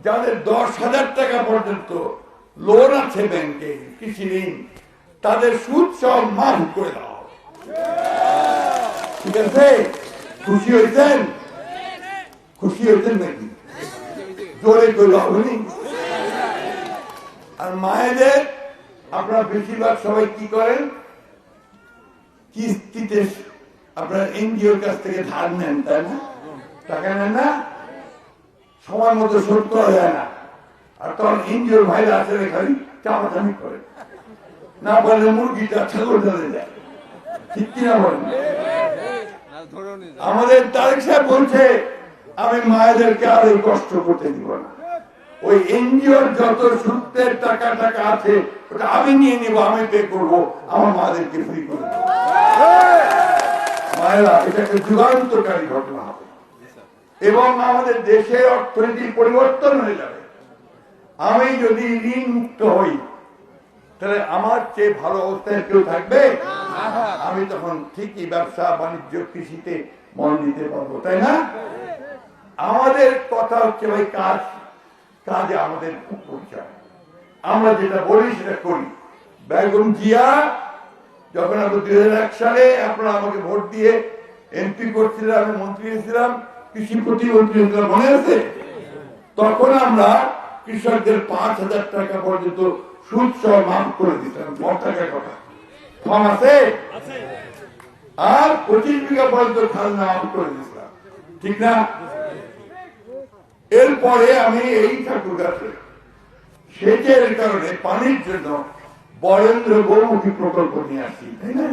যাদের 10,000 টাকা পর্যন্ত লোন আছে ব্যাংকে কৃষি ঋণ, তাদের সুদ সব মাফ করে দাও। ঠিক আছে? খুশি হয়েছেন? খুশি হয়েছেন নাকি? জোরে করে হবেনি? আর মায়েদের আপনারা বেশিরভাগ সবাই কি করেন, কিস্তিতে আপনার এনজিওর কাছ থেকে ধার নেন, তাই না? টাকা নেন না, সময় মতো শোধ করা যায় না। আর তখন এনজিওর ভাইরা আছে খালি চাপাচামি করে, না পারলে মুরগিটা ছাগল ধরে যায়। ঠিক কিনা বলেন? আমাদের তারেক সাহেব বলছে আমি মায়েদেরকে আর এই কষ্ট করতে দিব না, ওই এনজিওর যত সুদের টাকা আছে ওটা আমি নিয়ে নিব, আমি পে করবো, আমার মাদেরকে ফ্রি করে দেবো। মায়েরা, এটা একটা যুগান্তকারী ঘটনা হবে এবং আমাদের দেশে অর্থনীতির পরিবর্তন হয়ে যাবে। আমি যদি ঋণ মুক্ত হই তাহলে আমার চেয়ে ভালো অবস্থায় কেউ থাকবে? আমি তখন ঠিকই ব্যবসা বাণিজ্য কৃষিতে মন দিতে পারবো, তাই না? আমাদের কথা হচ্ছে ভাই কাজে আমাদের পরিচয়, আমরা যেটা বলি সেটা করি। বেগম জিয়া যখন আমরা 2001 সালে আপনারা আমাকে ভোট দিয়ে এমপি করছিলাম, আমি মন্ত্রী ছিলাম, কৃষি প্রতিমন্ত্রী ছিলাম, মনে আছে? তখন আমরা কৃষকদের 5,000 টাকা পর্যন্ত সুদ সহ মাফ করে দিতাম। টাকার কথা ফর্ম আছে, আর 25 বিঘা পর্যন্ত খাজনা মাফ করে দিতাম, ঠিক না? এরপরে আমি এই ঠাকুরগাছে সেচের কারণে পানির জন্য বরেন্দ্র বহুমুখী প্রকল্প নিয়ে আসি, তাই না?